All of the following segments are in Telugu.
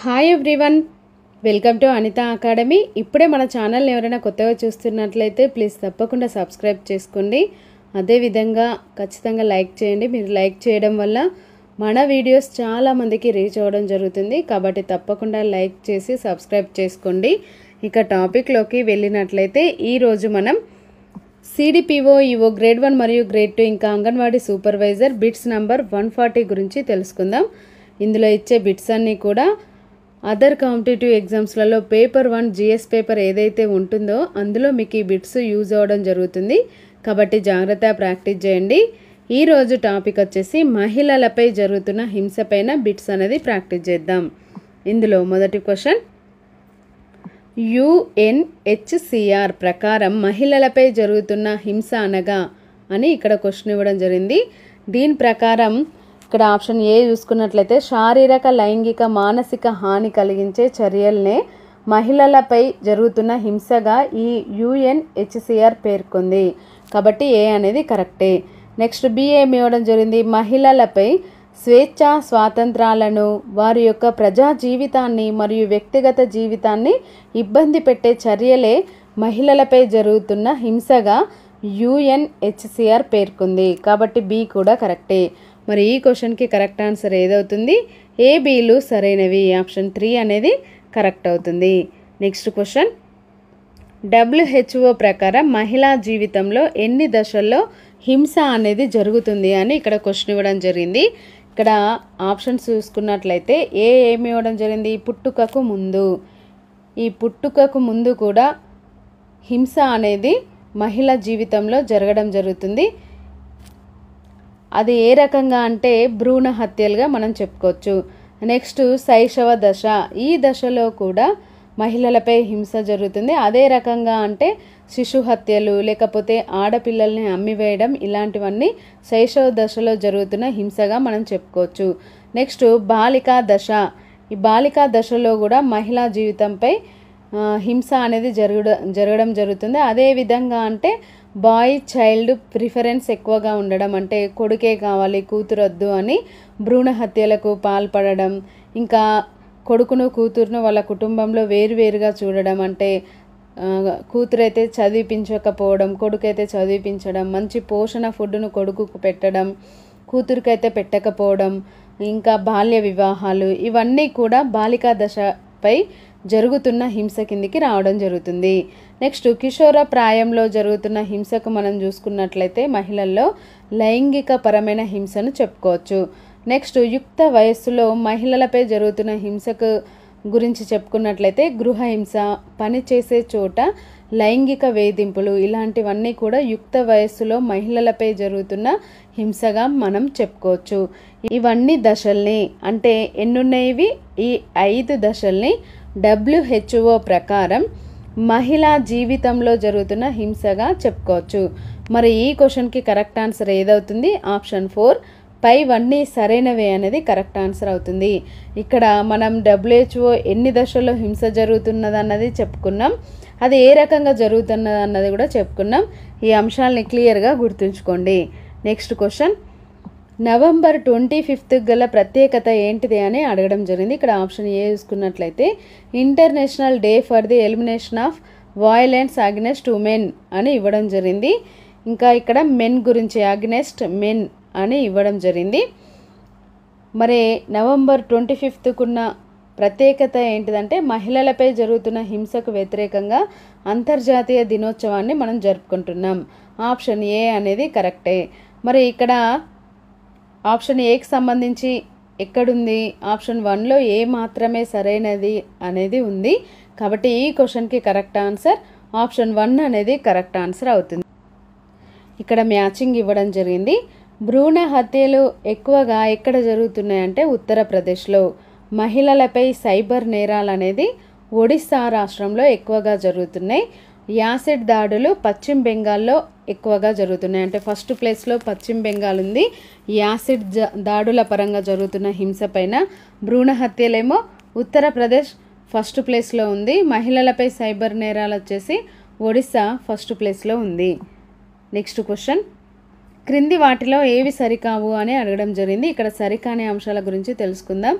Hi everyone, welcome to Anitha academy. ఇప్పుడే మన ఛానల్ని ఎవరైనా కొత్తగా చూస్తున్నట్లయితే ప్లీజ్ తప్పకుండా సబ్స్క్రైబ్ చేసుకోండి. అదేవిధంగా ఖచ్చితంగా లైక్ చేయండి. మీరు లైక్ చేయడం వల్ల మన వీడియోస్ చాలామందికి రీచ్ అవ్వడం జరుగుతుంది. కాబట్టి తప్పకుండా లైక్ చేసి సబ్స్క్రైబ్ చేసుకోండి. ఇక టాపిక్లోకి వెళ్ళినట్లయితే ఈరోజు మనం సిడిపిఓ ఈఓ గ్రేడ్ 1 మరియు గ్రేడ్ 2 ఇంకా అంగన్వాడీ సూపర్వైజర్ బిట్స్ నంబర్ 140 గురించి తెలుసుకుందాం. ఇందులో ఇచ్చే బిట్స్ అన్నీ కూడా అదర్ కాంపిటేటివ్ ఎగ్జామ్స్లలో పేపర్ 1 జిఎస్ పేపర్ ఏదైతే ఉంటుందో అందులో మీకు ఈ బిట్స్ యూజ్ అవ్వడం జరుగుతుంది. కాబట్టి జాగ్రత్తగా ప్రాక్టీస్ చేయండి. ఈరోజు టాపిక్ వచ్చేసి మహిళలపై జరుగుతున్న హింసపైన బిట్స్ అనేది ప్రాక్టీస్ చేద్దాం. ఇందులో మొదటి క్వశ్చన్, యుఎన్హెచ్సిఆర్ ప్రకారం మహిళలపై జరుగుతున్న హింస అనగా అని ఇక్కడ క్వశ్చన్ ఇవ్వడం జరిగింది. దీని ప్రకారం ఇక్కడ ఆప్షన్ ఏ చూసుకున్నట్లయితే శారీరక లైంగిక మానసిక హాని కలిగించే చర్యలనే మహిళలపై జరుగుతున్న హింసగా ఈ యుఎన్హెచ్సిఆర్ పేర్కొంది. కాబట్టి ఏ అనేది కరెక్టే. నెక్స్ట్ బి ఏమి ఇవ్వడం జరిగింది, మహిళలపై స్వేచ్ఛ స్వాతంత్రాలను వారి యొక్క ప్రజా జీవితాన్ని మరియు వ్యక్తిగత జీవితాన్ని ఇబ్బంది పెట్టే చర్యలే మహిళలపై జరుగుతున్న హింసగా యుఎన్హెచ్సిఆర్ పేర్కొంది. కాబట్టి బి కూడా కరెక్టే. మరి ఈ క్వశ్చన్కి కరెక్ట్ ఆన్సర్ ఏదవుతుంది, ఏ బీలు సరైనవి. ఆప్షన్ 3 అనేది కరెక్ట్ అవుతుంది. నెక్స్ట్ క్వశ్చన్, డబ్ల్యూహెచ్ఓ ప్రకారం మహిళా జీవితంలో ఎన్ని దశల్లో హింస అనేది జరుగుతుంది అని ఇక్కడ క్వశ్చన్ ఇవ్వడం జరిగింది. ఇక్కడ ఆప్షన్స్ చూసుకున్నట్లయితే ఏమి ఇవ్వడం జరిగింది, పుట్టుకకు ముందు. ఈ పుట్టుకకు ముందు కూడా హింస అనేది మహిళ జీవితంలో జరగడం జరుగుతుంది. అది ఏ రకంగా అంటే భ్రూణ హత్యలుగా మనం చెప్పుకోవచ్చు. నెక్స్ట్ శైశవ దశ, ఈ దశలో కూడా మహిళలపై హింస జరుగుతుంది. అదే రకంగా అంటే శిశు హత్యలు లేకపోతే ఆడపిల్లల్ని అమ్మివేయడం, ఇలాంటివన్నీ శైశవ దశలో జరుగుతున్న హింసగా మనం చెప్పుకోవచ్చు. నెక్స్ట్ బాలికా దశ, ఈ బాలికా దశలో కూడా మహిళా జీవితంపై హింస అనేది జరగడం జరుగుతుంది. అదేవిధంగా అంటే బాయ్ చైల్డ్ ప్రిఫరెన్స్ ఎక్కువగా ఉండడం, అంటే కొడుకే కావాలి కూతురొద్దు అని భ్రూణ హత్యలకు పాల్పడడం, ఇంకా కొడుకును కూతురును వాళ్ళ కుటుంబంలో వేరువేరుగా చూడడం, అంటే కూతురైతే చదివించకపోవడం కొడుకైతే చదివించడం, మంచి పోషణ ఫుడ్ను కొడుకుకు పెట్టడం కూతురికైతే పెట్టకపోవడం, ఇంకా బాల్య వివాహాలు, ఇవన్నీ కూడా బాలికా దశపై జరుగుతున్న హింస కిందికి రావడం జరుగుతుంది. నెక్స్ట్ కిషోర ప్రాయంలో జరుగుతున్న హింసకు మనం చూసుకున్నట్లయితే మహిళల్లో లైంగిక పరమైన హింసను చెప్పుకోవచ్చు. నెక్స్ట్ యుక్త వయస్సులో మహిళలపై జరుగుతున్న హింసకు గురించి చెప్పుకున్నట్లయితే గృహహింస, పనిచేసే చోట లైంగిక వేధింపులు, ఇలాంటివన్నీ కూడా యుక్త వయస్సులో మహిళలపై జరుగుతున్న హింసగా మనం చెప్పుకోవచ్చు. ఇవన్నీ దశల్ని, అంటే ఎన్నున్నాయివి, ఈ 5 దశల్ని డబ్ల్యూహెచ్ఓ ప్రకారం మహిళా జీవితంలో జరుగుతున్న హింసగా చెప్పుకోవచ్చు. మరి ఈ క్వశ్చన్కి కరెక్ట్ ఆన్సర్ ఏదవుతుంది, ఆప్షన్ 4 పైవన్నీ సరైనవే అనేది కరెక్ట్ ఆన్సర్ అవుతుంది. ఇక్కడ మనం డబ్ల్యూహెచ్ఓ ఎన్ని దశల్లో హింస జరుగుతున్నది అన్నది చెప్పుకున్నాం, అది ఏ రకంగా జరుగుతున్నది అన్నది కూడా చెప్పుకున్నాం. ఈ అంశాలని క్లియర్గా గుర్తుంచుకోండి. నెక్స్ట్ క్వశ్చన్, నవంబర్ 25th గల ప్రత్యేకత ఏంటిది అని అడగడం జరిగింది. ఇక్కడ ఆప్షన్ ఏ చూసుకున్నట్లయితే international day for the elimination of violence against women అని ఇవ్వడం జరిగింది. ఇంకా ఇక్కడ మెన్ గురించి అగెన్స్ట్ మెన్ అని ఇవ్వడం జరిగింది. మరి నవంబర్ 25th ప్రత్యేకత ఏంటిదంటే మహిళలపై జరుగుతున్న హింసకు వ్యతిరేకంగా అంతర్జాతీయ దినోత్సవాన్ని మనం జరుపుకుంటున్నాం. ఆప్షన్ ఏ అనేది కరెక్టే. మరి ఇక్కడ ఆప్షన్ ఏకి సంబంధించి ఎక్కడుంది, ఆప్షన్ 1లో ఏ మాత్రమే సరైనది అనేది ఉంది. కాబట్టి ఈ క్వశ్చన్కి కరెక్ట్ ఆన్సర్ ఆప్షన్ 1 అనేది కరెక్ట్ ఆన్సర్ అవుతుంది. ఇక్కడ మ్యాచింగ్ ఇవ్వడం జరిగింది. భ్రూణ హత్యలు ఎక్కువగా ఎక్కడ జరుగుతున్నాయంటే ఉత్తరప్రదేశ్లో. మహిళలపై సైబర్ నేరాలు అనేది ఒడిస్సా రాష్ట్రంలో ఎక్కువగా జరుగుతున్నాయి. యాసిడ్ దాడులు పశ్చిమ బెంగాల్లో ఎక్కువగా జరుగుతున్నాయి, అంటే ఫస్ట్ ప్లేస్లో పశ్చిమ బెంగాల్ ఉంది. యాసిడ్ దాడుల పరంగా జరుగుతున్న హింస పైన. భ్రూణ హత్యలేమో ఉత్తరప్రదేశ్ ఫస్ట్ ప్లేస్లో ఉంది. మహిళలపై సైబర్ నేరాలు వచ్చేసి ఒడిస్సా ఫస్ట్ ప్లేస్లో ఉంది. నెక్స్ట్ క్వశ్చన్, క్రింది వాటిలో ఏవి సరికావు అని అడగడం జరిగింది. ఇక్కడ సరికాని అంశాల గురించి తెలుసుకుందాం.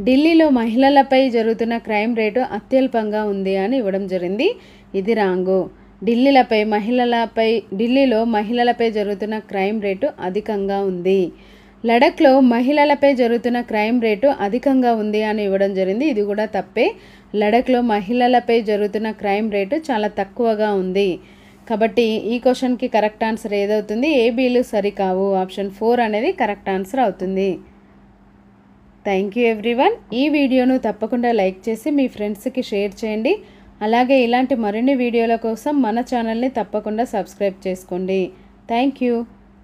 ఢిల్లీలో మహిళలపై జరుగుతున్న క్రైమ్ రేటు అత్యల్పంగా ఉంది అని ఇవ్వడం జరిగింది. ఇది రాంగు. ఢిల్లీలో మహిళలపై జరుగుతున్న క్రైమ్ రేటు అధికంగా ఉంది. లడఖ్లో మహిళలపై జరుగుతున్న క్రైమ్ రేటు అధికంగా ఉంది అని ఇవ్వడం జరిగింది. ఇది కూడా తప్పే. లడఖ్లో మహిళలపై జరుగుతున్న క్రైమ్ రేటు చాలా తక్కువగా ఉంది. కాబట్టి ఈ క్వశ్చన్కి కరెక్ట్ ఆన్సర్ ఏదవుతుంది? ఏబీలు సరికావు. ఆప్షన్ 4 అనేది కరెక్ట్ ఆన్సర్ అవుతుంది. Thank you everyone. ఈ వీడియోను తప్పకుండా లైక్ చేసి మీ ఫ్రెండ్స్కి షేర్ చేయండి. అలాగే ఇలాంటి మరిన్ని వీడియోల కోసం మన ఛానల్ని తప్పకుండా సబ్స్క్రైబ్ చేసుకోండి. Thank you.